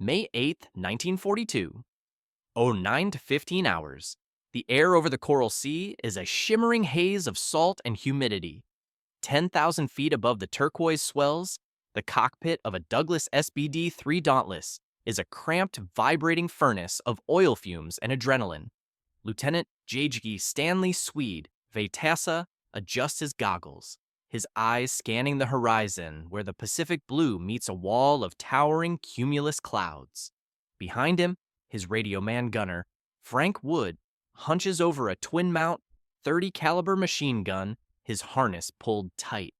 May 8, 1942. 09 to 15 hours. The air over the Coral Sea is a shimmering haze of salt and humidity. 10,000 feet above the turquoise swells, the cockpit of a Douglas SBD-3 Dauntless is a cramped, vibrating furnace of oil fumes and adrenaline. Lieutenant J.G. Stanley Swede, Vetasa, adjusts his goggles, his eyes scanning the horizon where the Pacific blue meets a wall of towering cumulus clouds. Behind him, his radio man gunner, Frank Wood, hunches over a twin-mount 30 caliber machine gun, his harness pulled tight.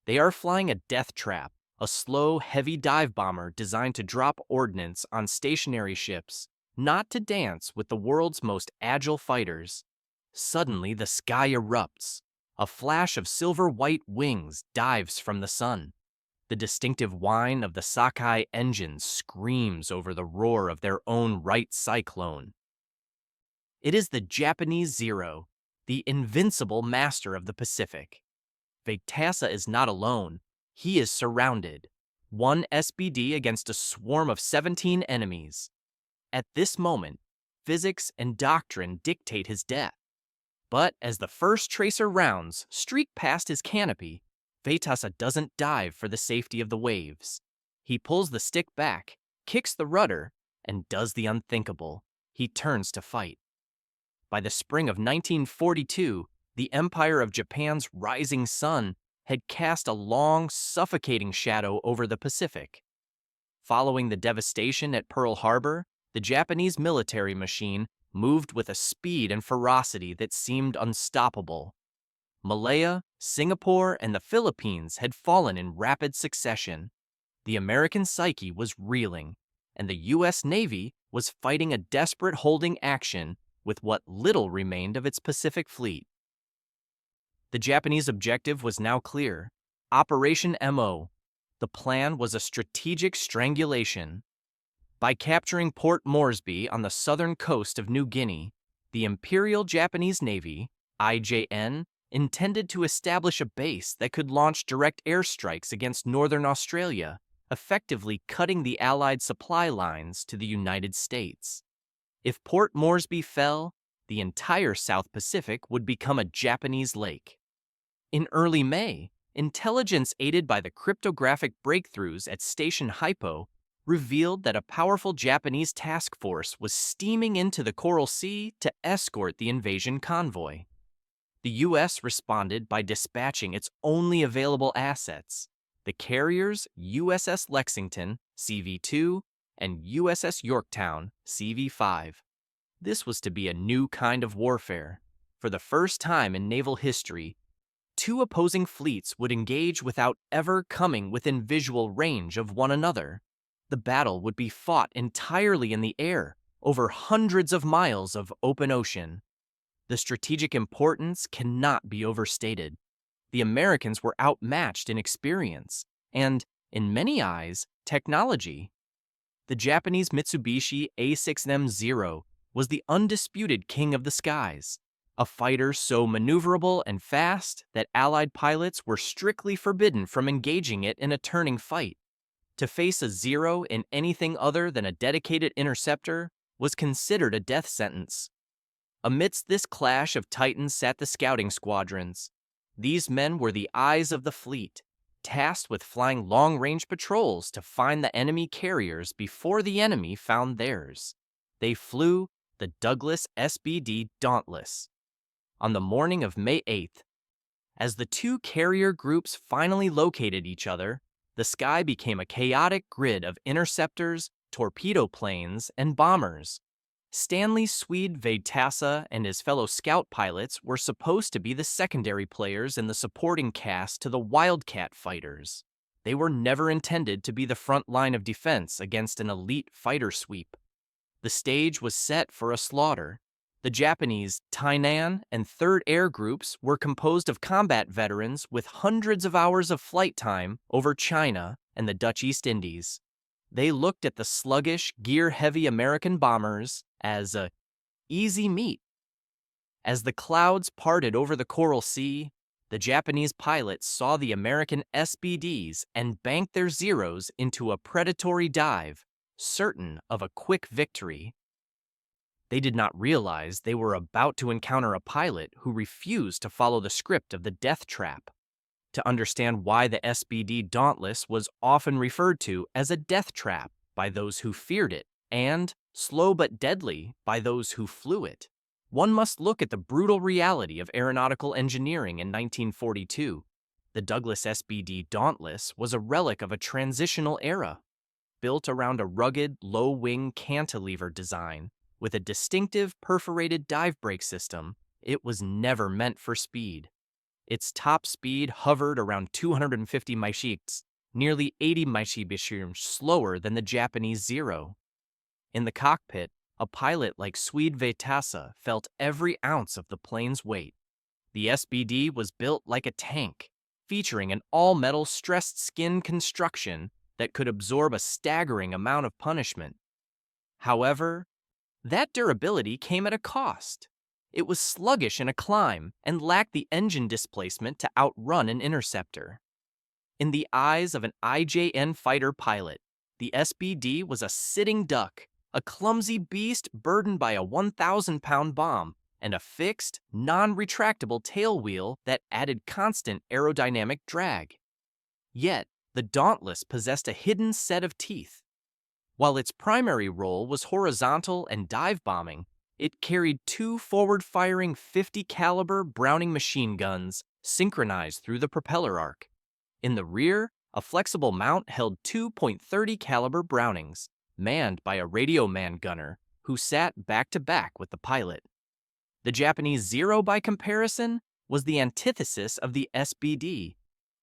They are flying a death trap, a slow, heavy dive bomber designed to drop ordnance on stationary ships, not to dance with the world's most agile fighters. Suddenly, the sky erupts. A flash of silver-white wings dives from the sun. The distinctive whine of the Sakai engines screams over the roar of their own Wright cyclone. It is the Japanese Zero, the invincible master of the Pacific. Vetasa is not alone. He is surrounded. One SBD against a swarm of 17 enemies. At this moment, physics and doctrine dictate his death. But as the first tracer rounds streak past his canopy, Vetasa doesn't dive for the safety of the waves. He pulls the stick back, kicks the rudder, and does the unthinkable. He turns to fight. By the spring of 1942, the Empire of Japan's rising sun had cast a long, suffocating shadow over the Pacific. Following the devastation at Pearl Harbor, the Japanese military machine moved with a speed and ferocity that seemed unstoppable. Malaya, Singapore, and the Philippines had fallen in rapid succession. The American psyche was reeling, and the U.S. Navy was fighting a desperate holding action with what little remained of its Pacific fleet. The Japanese objective was now clear. Operation MO. The plan was a strategic strangulation. By capturing Port Moresby on the southern coast of New Guinea, the Imperial Japanese Navy, IJN, intended to establish a base that could launch direct airstrikes against northern Australia, effectively cutting the Allied supply lines to the United States. If Port Moresby fell, the entire South Pacific would become a Japanese lake. In early May, intelligence aided by the cryptographic breakthroughs at Station Hypo revealed that a powerful Japanese task force was steaming into the Coral Sea to escort the invasion convoy. The U.S. responded by dispatching its only available assets, the carriers USS Lexington, CV-2, and USS Yorktown, CV-5. This was to be a new kind of warfare. For the first time in naval history, two opposing fleets would engage without ever coming within visual range of one another. The battle would be fought entirely in the air, over hundreds of miles of open ocean. The strategic importance cannot be overstated. The Americans were outmatched in experience and, in many eyes, technology. The Japanese Mitsubishi A6M0 was the undisputed king of the skies, a fighter so maneuverable and fast that Allied pilots were strictly forbidden from engaging it in a turning fight. To face a Zero in anything other than a dedicated interceptor was considered a death sentence. Amidst this clash of titans sat the scouting squadrons. These men were the eyes of the fleet, tasked with flying long-range patrols to find the enemy carriers before the enemy found theirs. They flew the Douglas SBD Dauntless. On the morning of May 8th, as the two carrier groups finally located each other, the sky became a chaotic grid of interceptors, torpedo planes, and bombers. Stanley Swede Vetasa and his fellow scout pilots were supposed to be the secondary players in the supporting cast to the Wildcat fighters. They were never intended to be the front line of defense against an elite fighter sweep. The stage was set for a slaughter. The Japanese Tainan and 3rd Air Groups were composed of combat veterans with hundreds of hours of flight time over China and the Dutch East Indies. They looked at the sluggish, gear-heavy American bombers as a easy meat. As the clouds parted over the Coral Sea, the Japanese pilots saw the American SBDs and banked their Zeros into a predatory dive, certain of a quick victory. They did not realize they were about to encounter a pilot who refused to follow the script of the death trap. To understand why the SBD Dauntless was often referred to as a death trap by those who feared it, and slow but deadly by those who flew it, one must look at the brutal reality of aeronautical engineering in 1942. The Douglas SBD Dauntless was a relic of a transitional era, built around a rugged, low-wing cantilever design. With a distinctive perforated dive brake system, it was never meant for speed. Its top speed hovered around 250 mph, nearly 80 mph slower than the Japanese Zero. In the cockpit, a pilot like Swede Vetasa felt every ounce of the plane's weight. The SBD was built like a tank, featuring an all-metal stressed skin construction that could absorb a staggering amount of punishment. However, that durability came at a cost. It was sluggish in a climb and lacked the engine displacement to outrun an interceptor. In the eyes of an IJN fighter pilot, the SBD was a sitting duck, a clumsy beast burdened by a 1,000-pound bomb and a fixed, non-retractable tail wheel that added constant aerodynamic drag. Yet, the Dauntless possessed a hidden set of teeth. While its primary role was horizontal and dive bombing, it carried two forward-firing 50-caliber Browning machine guns synchronized through the propeller arc. In the rear, a flexible mount held two .30 caliber Brownings, manned by a radio man gunner who sat back-to-back with the pilot. The Japanese Zero, by comparison, was the antithesis of the SBD.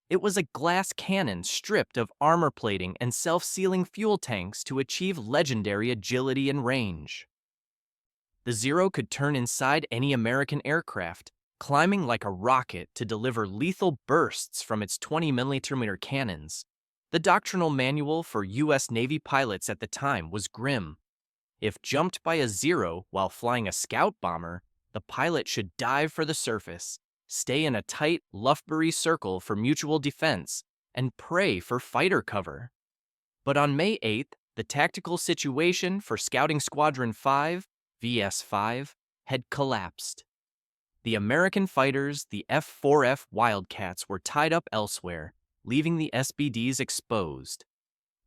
It was a glass cannon stripped of armor plating and self-sealing fuel tanks to achieve legendary agility and range. The Zero could turn inside any American aircraft, climbing like a rocket to deliver lethal bursts from its 20mm cannons. The doctrinal manual for U.S. Navy pilots at the time was grim. If jumped by a Zero while flying a scout bomber, the pilot should dive for the surface, stay in a tight Lufbury circle for mutual defense, and pray for fighter cover. But on May 8th, the tactical situation for Scouting Squadron 5, VS-5, had collapsed. The American fighters, the F-4F Wildcats, were tied up elsewhere, leaving the SBDs exposed.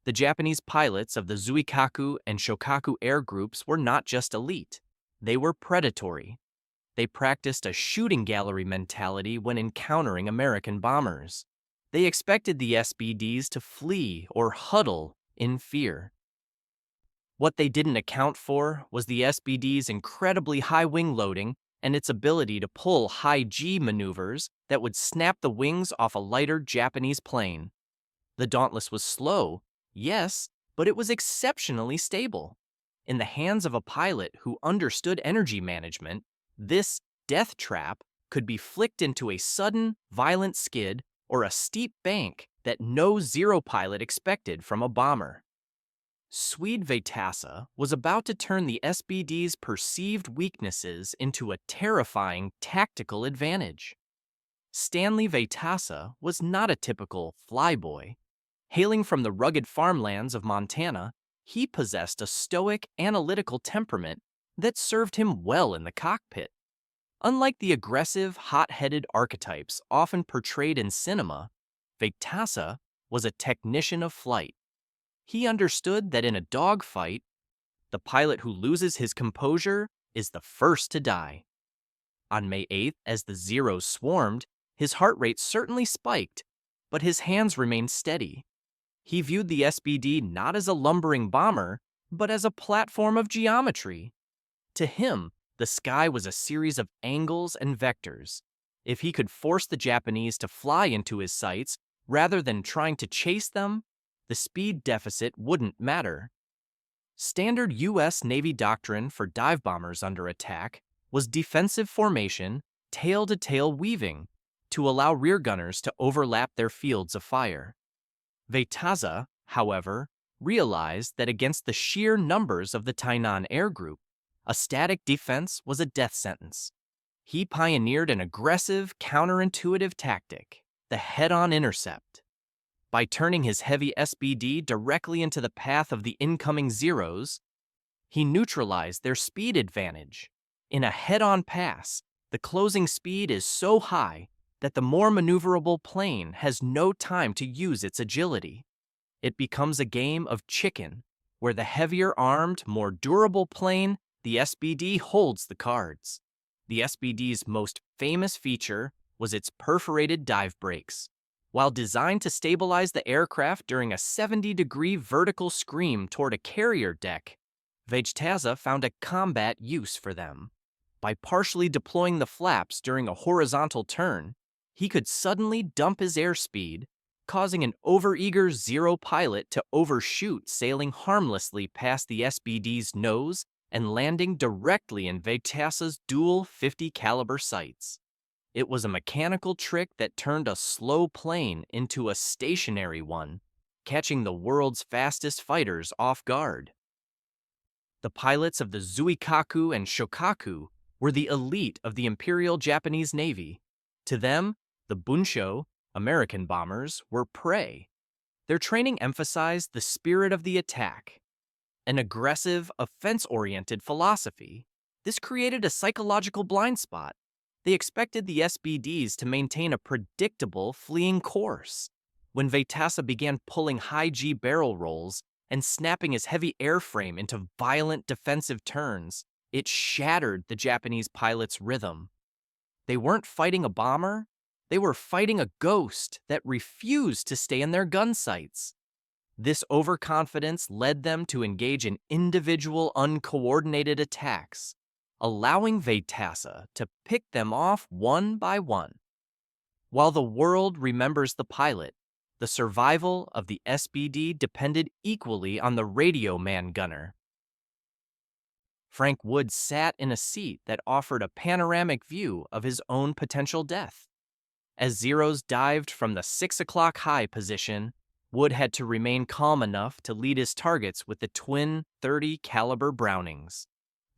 The Japanese pilots of the Zuikaku and Shokaku air groups were not just elite, they were predatory. They practiced a shooting gallery mentality when encountering American bombers. They expected the SBDs to flee or huddle in fear. What they didn't account for was the SBD's incredibly high wing loading and its ability to pull high G maneuvers that would snap the wings off a lighter Japanese plane. The Dauntless was slow, yes, but it was exceptionally stable. In the hands of a pilot who understood energy management, this death trap could be flicked into a sudden, violent skid or a steep bank that no Zero pilot expected from a bomber. Swede Vetasa was about to turn the SBD's perceived weaknesses into a terrifying tactical advantage. Stanley Vetasa was not a typical flyboy. Hailing from the rugged farmlands of Montana, he possessed a stoic, analytical temperament that served him well in the cockpit. Unlike the aggressive, hot-headed archetypes often portrayed in cinema, Vetasa was a technician of flight. He understood that in a dogfight, the pilot who loses his composure is the first to die. On May 8th, as the Zeros swarmed, his heart rate certainly spiked, but his hands remained steady. He viewed the SBD not as a lumbering bomber, but as a platform of geometry. To him, the sky was a series of angles and vectors. If he could force the Japanese to fly into his sights rather than trying to chase them, the speed deficit wouldn't matter. Standard U.S. Navy doctrine for dive bombers under attack was defensive formation, tail-to-tail weaving, to allow rear gunners to overlap their fields of fire. Vetasa, however, realized that against the sheer numbers of the Tainan Air Group, a static defense was a death sentence. He pioneered an aggressive, counterintuitive tactic, the head-on intercept. By turning his heavy SBD directly into the path of the incoming Zeros, he neutralized their speed advantage. In a head-on pass, the closing speed is so high that the more maneuverable plane has no time to use its agility. It becomes a game of chicken, where the heavier-armed, more durable plane, the SBD, holds the cards. The SBD's most famous feature was its perforated dive brakes. While designed to stabilize the aircraft during a 70-degree vertical scream toward a carrier deck, WWII found a combat use for them. By partially deploying the flaps during a horizontal turn, he could suddenly dump his airspeed, causing an overeager Zero pilot to overshoot, sailing harmlessly past the SBD's nose and landing directly in WWII's dual 50 caliber sights. It was a mechanical trick that turned a slow plane into a stationary one, catching the world's fastest fighters off guard. The pilots of the Zuikaku and Shokaku were the elite of the Imperial Japanese Navy. To them, the Bunsho, American bombers, were prey. Their training emphasized the spirit of the attack, an aggressive, offense-oriented philosophy. This created a psychological blind spot. They expected the SBDs to maintain a predictable, fleeing course. When WWII began pulling high-G barrel rolls and snapping his heavy airframe into violent defensive turns, it shattered the Japanese pilots' rhythm. They weren't fighting a bomber, they were fighting a ghost that refused to stay in their gun sights. This overconfidence led them to engage in individual, uncoordinated attacks, allowing WWII to pick them off one by one. While the world remembers the pilot, the survival of the SBD depended equally on the radio man gunner. Frank Wood sat in a seat that offered a panoramic view of his own potential death. As Zeros dived from the 6 o'clock high position, Wood had to remain calm enough to lead his targets with the twin 30 caliber Brownings.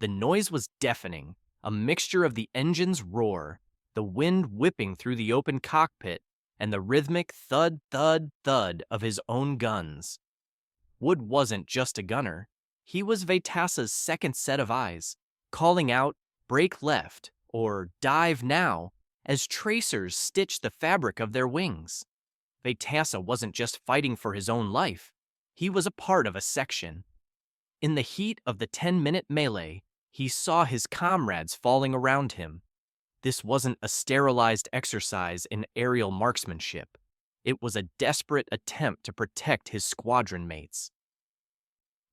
The noise was deafening, a mixture of the engine's roar, the wind whipping through the open cockpit, and the rhythmic thud, thud, thud of his own guns. Wood wasn't just a gunner. He was WWII's second set of eyes, calling out, "Brake left," or "Dive now," as tracers stitched the fabric of their wings. WWII wasn't just fighting for his own life. He was a part of a section. In the heat of the 10-minute melee, he saw his comrades falling around him. This wasn't a sterilized exercise in aerial marksmanship. It was a desperate attempt to protect his squadron mates.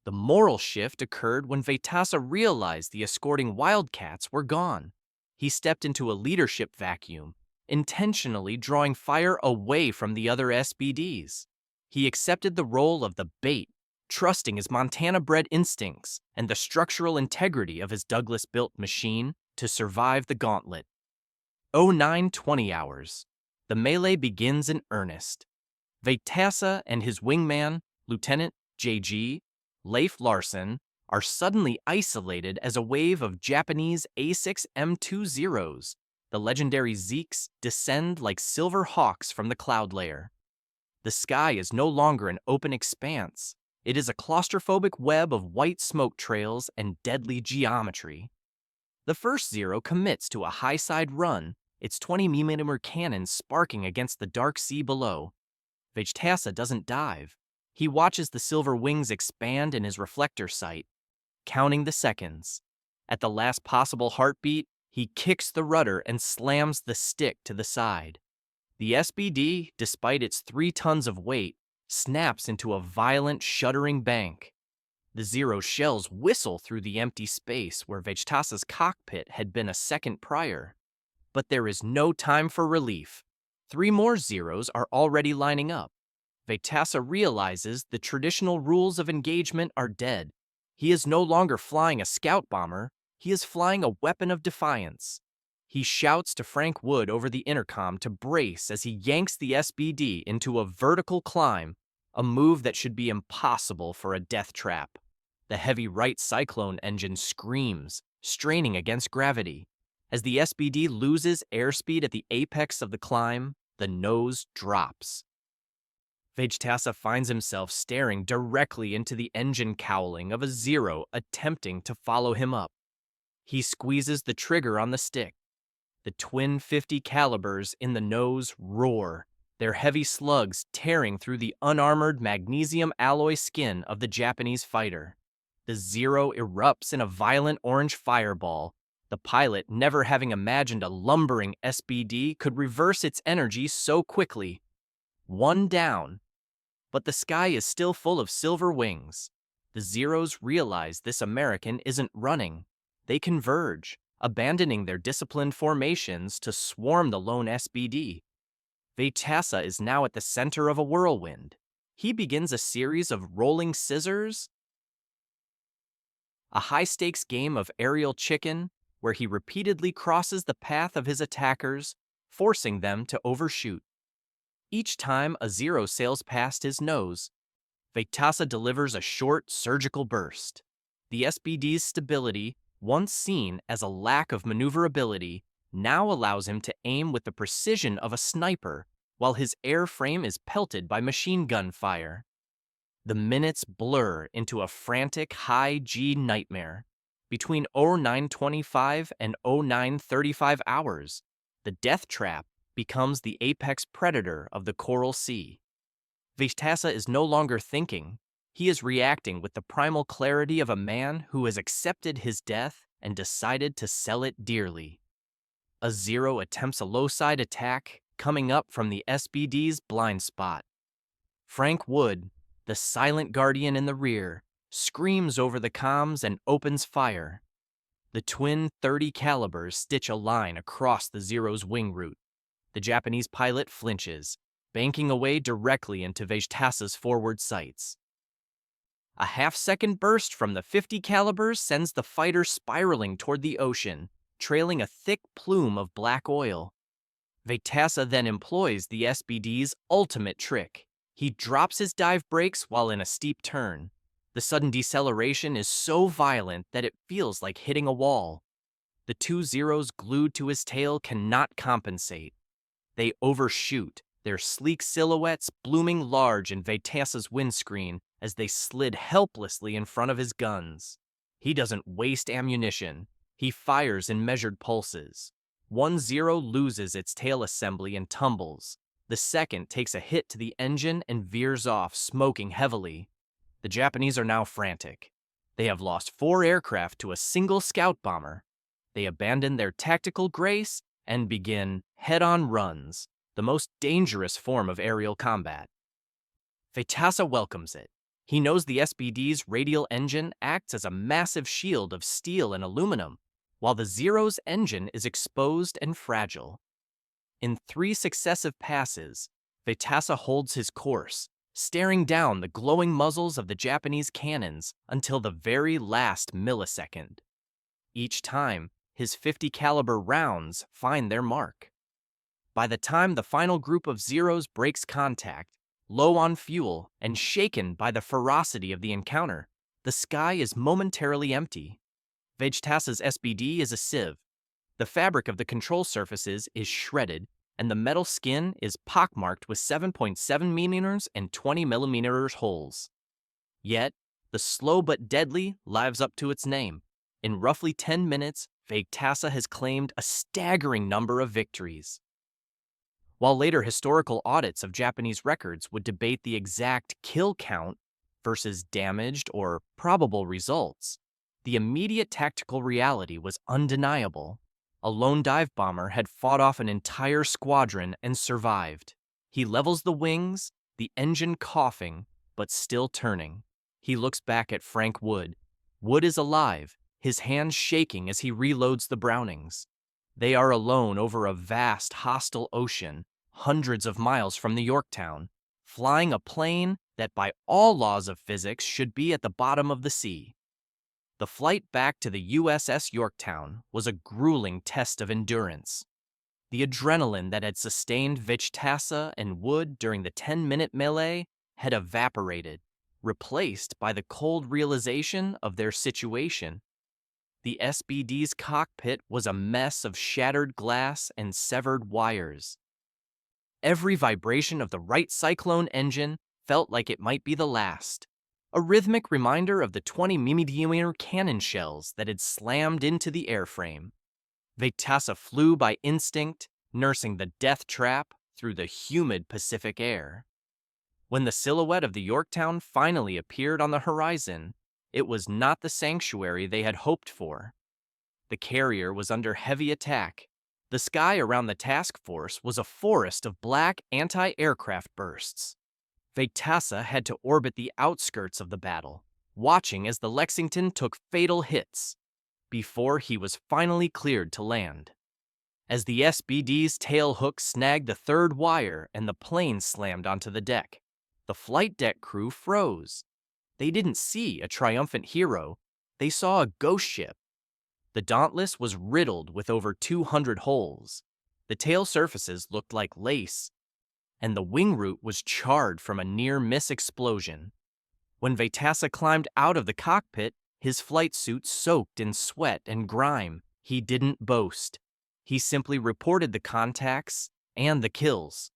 The moral shift occurred when WWII realized the escorting Wildcats were gone. He stepped into a leadership vacuum, intentionally drawing fire away from the other SBDs. He accepted the role of the bait, trusting his Montana-bred instincts and the structural integrity of his Douglas-built machine to survive the gauntlet. 09:20 hours. The melee begins in earnest. WWII and his wingman, Lieutenant J.G. Leif Larson, are suddenly isolated as a wave of Japanese A6 M20s, the legendary Zeeks, descend like silver hawks from the cloud layer. The sky is no longer an open expanse. It is a claustrophobic web of white smoke trails and deadly geometry. The first Zero commits to a high-side run, its 20mm cannon sparking against the dark sea below. WWII doesn't dive. He watches the silver wings expand in his reflector sight, counting the seconds. At the last possible heartbeat, he kicks the rudder and slams the stick to the side. The SBD, despite its 3 tons of weight, snaps into a violent, shuddering bank. The Zero shells whistle through the empty space where WWII's cockpit had been a second prior. But there is no time for relief. 3 more Zeros are already lining up. WWII realizes the traditional rules of engagement are dead. He is no longer flying a scout bomber, he is flying a weapon of defiance. He shouts to Frank Wood over the intercom to brace as he yanks the SBD into a vertical climb, a move that should be impossible for a death trap. The heavy Wright Cyclone engine screams, straining against gravity. As the SBD loses airspeed at the apex of the climb, the nose drops. Vegetasa finds himself staring directly into the engine cowling of a Zero attempting to follow him up. He squeezes the trigger on the stick. The twin 50 calibers in the nose roar, their heavy slugs tearing through the unarmored magnesium alloy skin of the Japanese fighter. The Zero erupts in a violent orange fireball, the pilot never having imagined a lumbering SBD could reverse its energy so quickly. One down. But the sky is still full of silver wings. The Zeros realize this American isn't running. They converge, abandoning their disciplined formations to swarm the lone SBD. Vegetasa is now at the center of a whirlwind. He begins a series of rolling scissors, a high-stakes game of aerial chicken where he repeatedly crosses the path of his attackers, forcing them to overshoot. Each time a Zero sails past his nose, Vegetasa delivers a short, surgical burst. The SBD's stability, once seen as a lack of maneuverability, now allows him to aim with the precision of a sniper, while his airframe is pelted by machine gun fire. The minutes blur into a frantic high-G nightmare. Between 0925 and 0935 hours, the death trap becomes the apex predator of the Coral Sea. Vegetasa is no longer thinking. He is reacting with the primal clarity of a man who has accepted his death and decided to sell it dearly. A Zero attempts a low-side attack, coming up from the SBD's blind spot. Frank Wood, the silent guardian in the rear, screams over the comms and opens fire. The twin 30 calibers stitch a line across the Zero's wing route. The Japanese pilot flinches, banking away directly into Vegetasa's forward sights. A half-second burst from the 50 calibers sends the fighter spiraling toward the ocean, trailing a thick plume of black oil. Vegetasa then employs the SBD's ultimate trick. He drops his dive brakes while in a steep turn. The sudden deceleration is so violent that it feels like hitting a wall. The two Zeros glued to his tail cannot compensate. They overshoot, their sleek silhouettes blooming large in Vegetasa's windscreen as they slid helplessly in front of his guns. He doesn't waste ammunition. He fires in measured pulses. One Zero loses its tail assembly and tumbles. The second takes a hit to the engine and veers off, smoking heavily. The Japanese are now frantic. They have lost 4 aircraft to a single scout bomber. They abandon their tactical grace and begin head-on runs, the most dangerous form of aerial combat. Vegetasa welcomes it. He knows the SBD's radial engine acts as a massive shield of steel and aluminum, while the Zero's engine is exposed and fragile. In 3 successive passes, Vegetasa holds his course, staring down the glowing muzzles of the Japanese cannons until the very last millisecond. Each time, his 50 caliber rounds find their mark. By the time the final group of Zeros breaks contact, low on fuel and shaken by the ferocity of the encounter, the sky is momentarily empty. Vegetasa's SBD is a sieve. The fabric of the control surfaces is shredded, and the metal skin is pockmarked with 7.7 mm and 20 mm holes. Yet, the slow but deadly lives up to its name. In roughly 10 minutes, Vegetasa has claimed a staggering number of victories. While later historical audits of Japanese records would debate the exact kill count versus damaged or probable results, the immediate tactical reality was undeniable. A lone dive bomber had fought off an entire squadron and survived. He levels the wings, the engine coughing, but still turning. He looks back at Frank Wood. Wood is alive, his hands shaking as he reloads the Brownings. They are alone over a vast, hostile ocean, hundreds of miles from the Yorktown, flying a plane that by all laws of physics should be at the bottom of the sea. The flight back to the USS Yorktown was a grueling test of endurance. The adrenaline that had sustained Vegetasa and Wood during the 10-minute melee had evaporated, replaced by the cold realization of their situation. The SBD's cockpit was a mess of shattered glass and severed wires. Every vibration of the right cyclone engine felt like it might be the last. A rhythmic reminder of the 20 mm cannon shells that had slammed into the airframe. Vetasa flew by instinct, nursing the death trap through the humid Pacific air. When the silhouette of the Yorktown finally appeared on the horizon, it was not the sanctuary they had hoped for. The carrier was under heavy attack. The sky around the task force was a forest of black anti-aircraft bursts. Vetasa had to orbit the outskirts of the battle, watching as the Lexington took fatal hits, before he was finally cleared to land. As the SBD's tail hook snagged the third wire and the plane slammed onto the deck, the flight deck crew froze. They didn't see a triumphant hero, they saw a ghost ship. The Dauntless was riddled with over 200 holes. The tail surfaces looked like lace, and the wing root was charred from a near-miss explosion. When Vetasa climbed out of the cockpit, his flight suit soaked in sweat and grime. He didn't boast. He simply reported the contacts and the kills.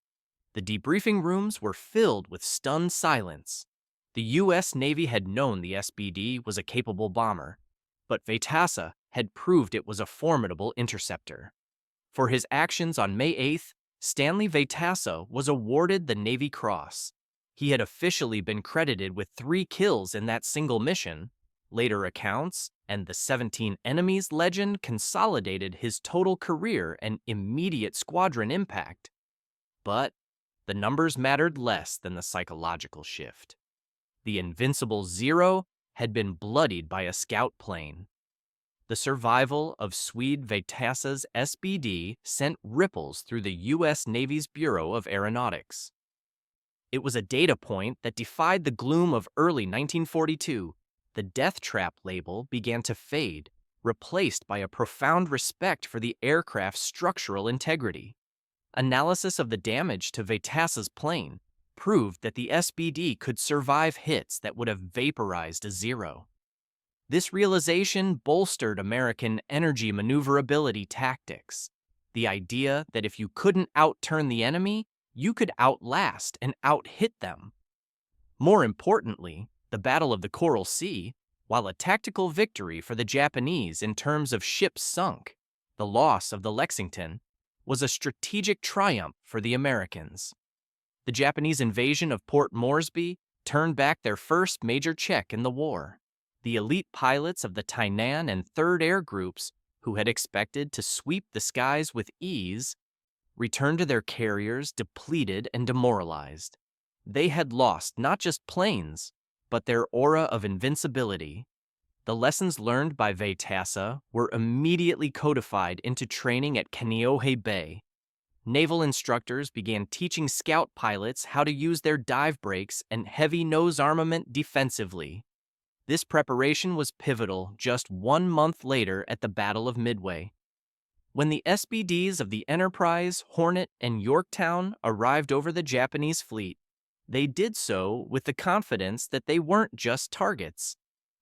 The debriefing rooms were filled with stunned silence. The U.S. Navy had known the SBD was a capable bomber, but Vetasa had proved it was a formidable interceptor. For his actions on May 8th, Stanley Vetasa was awarded the Navy Cross. He had officially been credited with 3 kills in that single mission. Later accounts and the 17 enemies legend consolidated his total career and immediate squadron impact. But the numbers mattered less than the psychological shift. The invincible Zero had been bloodied by a scout plane. The survival of Swede Vetasa's SBD sent ripples through the U.S. Navy's Bureau of Aeronautics. It was a data point that defied the gloom of early 1942. The death trap label began to fade, replaced by a profound respect for the aircraft's structural integrity. Analysis of the damage to Vetasa's plane proved that the SBD could survive hits that would have vaporized a Zero. This realization bolstered American energy maneuverability tactics, the idea that if you couldn't outturn the enemy, you could outlast and outhit them. More importantly, the Battle of the Coral Sea, while a tactical victory for the Japanese in terms of ships sunk, the loss of the Lexington, was a strategic triumph for the Americans. The Japanese invasion of Port Moresby turned back their first major check in the war. The elite pilots of the Tainan and 3rd Air Groups, who had expected to sweep the skies with ease, returned to their carriers depleted and demoralized. They had lost not just planes, but their aura of invincibility. The lessons learned by Vetasa were immediately codified into training at Kaneohe Bay. Naval instructors began teaching scout pilots how to use their dive brakes and heavy nose armament defensively. This preparation was pivotal just 1 month later at the Battle of Midway. When the SBDs of the Enterprise, Hornet, and Yorktown arrived over the Japanese fleet, they did so with the confidence that they weren't just targets.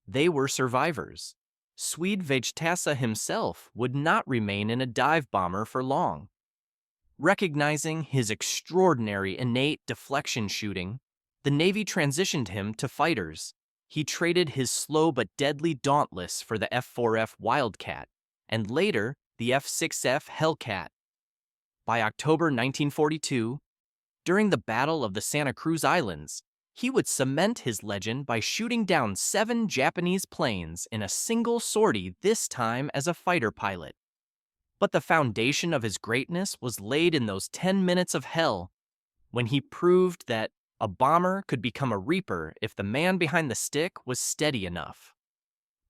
They were survivors. Swede Vetasa himself would not remain in a dive bomber for long. Recognizing his extraordinary innate deflection shooting, the Navy transitioned him to fighters. He traded his slow but deadly Dauntless for the F-4F Wildcat, and later the F-6F Hellcat. By October 1942, during the Battle of the Santa Cruz Islands, he would cement his legend by shooting down 7 Japanese planes in a single sortie, this time as a fighter pilot. But the foundation of his greatness was laid in those 10 minutes of hell, when he proved that a bomber could become a reaper if the man behind the stick was steady enough.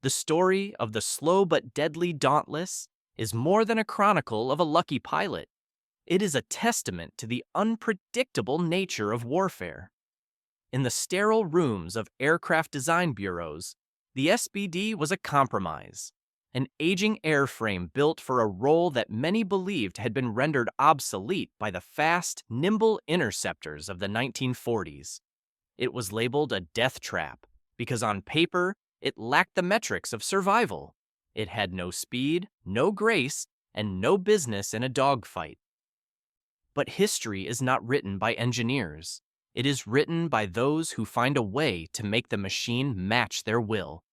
The story of the slow but deadly Dauntless is more than a chronicle of a lucky pilot. It is a testament to the unpredictable nature of warfare. In the sterile rooms of aircraft design bureaus, the SBD was a compromise, an aging airframe built for a role that many believed had been rendered obsolete by the fast, nimble interceptors of the 1940s. It was labeled a death trap because on paper, it lacked the metrics of survival. It had no speed, no grace, and no business in a dogfight. But history is not written by engineers. It is written by those who find a way to make the machine match their will.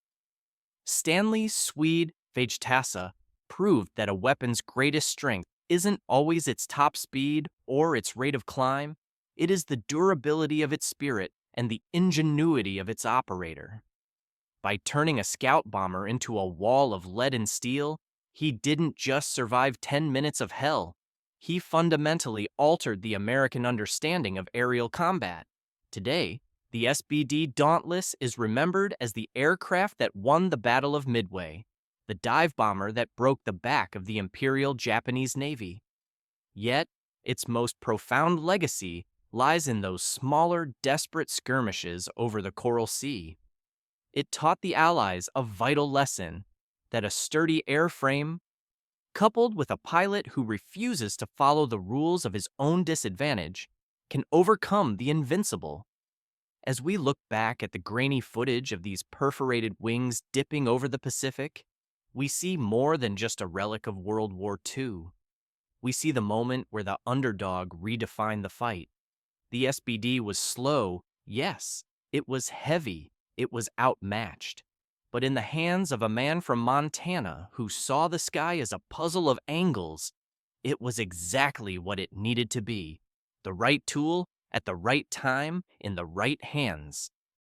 Stanley Swede Vejtasa proved that a weapon's greatest strength isn't always its top speed or its rate of climb. It is the durability of its spirit and the ingenuity of its operator. By turning a scout bomber into a wall of lead and steel, he didn't just survive 10 minutes of hell. He fundamentally altered the American understanding of aerial combat. Today, the SBD Dauntless is remembered as the aircraft that won the Battle of Midway, the dive bomber that broke the back of the Imperial Japanese Navy. Yet, its most profound legacy lies in those smaller, desperate skirmishes over the Coral Sea. It taught the Allies a vital lesson that a sturdy airframe, coupled with a pilot who refuses to follow the rules of his own disadvantage, can overcome the invincible. As we look back at the grainy footage of these perforated wings dipping over the Pacific, we see more than just a relic of World War II. We see the moment where the underdog redefined the fight. The SBD was slow, yes. It was heavy. It was outmatched. But in the hands of a man from Montana who saw the sky as a puzzle of angles, it was exactly what it needed to be. The right tool at the right time in the right hands.